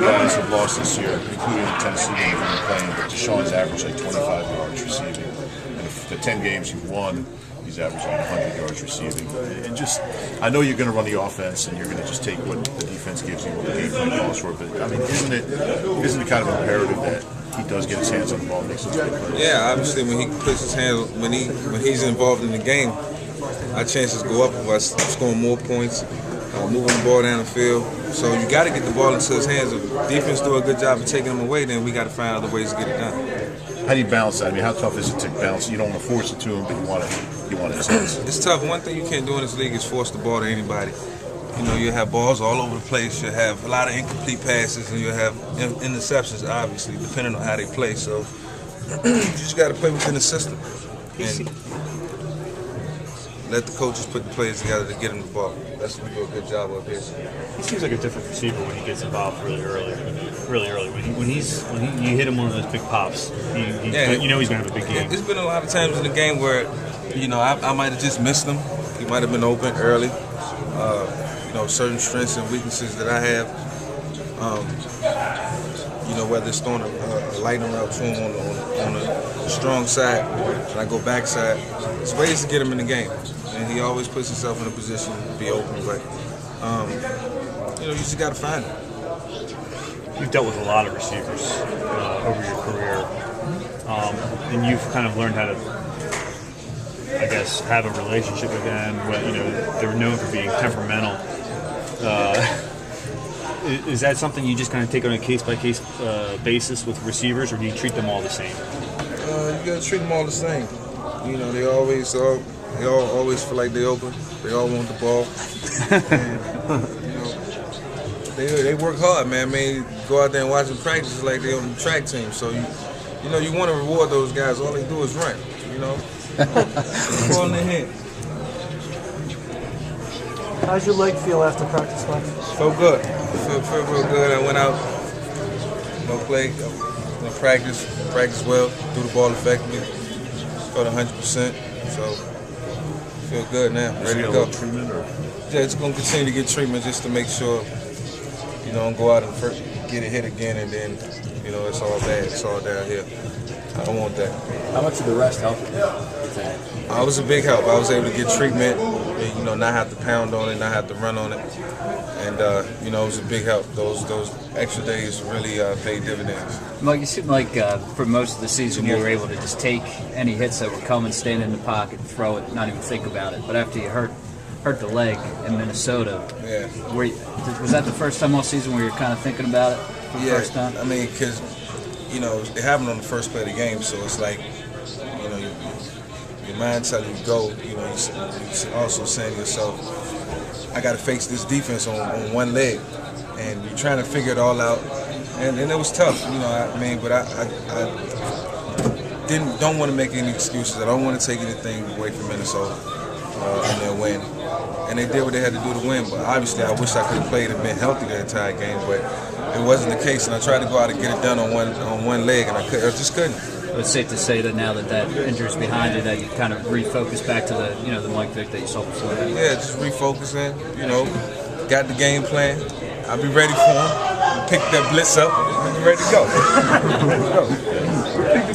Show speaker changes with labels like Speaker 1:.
Speaker 1: guys have lost this year, including the Tennessee game when you're playing, but Deshaun's averaged like 25 yards receiving. And the 10 games you've won, he's averaging 100 yards receiving. And just, I know you're going to run the offense and you're going to just take what the defense gives you, what the game plan calls for. But I mean, isn't it kind of imperative that he does get his hands on the ball and makes those big plays?
Speaker 2: Yeah, obviously when he puts his hands, when he's involved in the game, our chances go up of us scoring more points, moving the ball down the field. So you got to get the ball into his hands. If defense do a good job of taking him away, then we got to find other ways to get it done.
Speaker 1: How do you balance that? I mean, how tough is it to balance? You don't want to force it to him, but you want it his hands.
Speaker 2: It's tough. One thing you can't do in this league is force the ball to anybody. You know, you have balls all over the place. You have a lot of incomplete passes, and you have interceptions, obviously, depending on how they play. So you just got to play within the system and let the coaches put the plays together to get him the ball. That's what we do a good job of here.
Speaker 3: He seems like a different receiver when he gets involved really early. When you hit him one of those big pops, you know he's gonna have a big game.
Speaker 2: There's been a lot of times in the game where, you know, I might have just missed him. He might have been open early. You know, certain strengths and weaknesses that I have. You know, whether it's throwing a lightning route to him on the strong side, and I go backside. There's ways to get him in the game, and he always puts himself in a position to be open. But you know, you just got to find him.
Speaker 3: You've dealt with a lot of receivers over your career, and you've kind of learned how to, I guess, have a relationship with them. But, you know, they're known for being temperamental. Is that something you just kind of take on a case-by-case basis with receivers, or do you treat them all the same?
Speaker 2: You got to treat them all the same. You know, they all always feel like they're open. They all want the ball. And, you know, they work hard, man. I mean, go out there and watch them practice like they're on the track team. So you know, you want to reward those guys. All they do is run. You know, ball in their hand.
Speaker 4: How's your leg feel after practice, Mike?
Speaker 2: Feel good. Feel real good. I went out, play, practice well, threw the ball effectively, felt 100%. So feel good now, ready to go.
Speaker 1: Treatment or?
Speaker 2: Yeah, it's gonna continue to get treatment just to make sure, you know, don't go out and first get a hit again and then, you know, it's all bad. It's all down here. I don't want that.
Speaker 5: How much did the rest help you?
Speaker 2: It was a big help. I was able to get treatment, and, you know, not have to pound on it, not have to run on it, and you know, it was a big help. Those extra days really paid dividends.
Speaker 5: Mike, you seemed like for most of the season you were able to just take any hits that were coming, stand in the pocket, throw it, not even think about it. But after you hurt the leg in Minnesota, was that the first time all season where you're kind of thinking about it for the first time?
Speaker 2: I mean, because, you know, it happened on the first play of the game, so it's like, you know, your mind telling you go, you know, you're also saying to yourself, I got to face this defense on one leg, and you're trying to figure it all out, and it was tough, you know. I mean, but I don't want to make any excuses. I don't want to take anything away from Minnesota and their win, and they did what they had to do to win. But obviously, I wish I could have played and been healthy the entire game, but it wasn't the case, and I tried to go out and get it done on one leg, and I just couldn't.
Speaker 5: It's safe to say that now that injury's behind you, that you kind of refocus back to the Mike Vick that you saw before.
Speaker 2: Yeah, just refocusing. You know, got the game plan. I'll be ready for him. Pick that blitz up and be ready to go.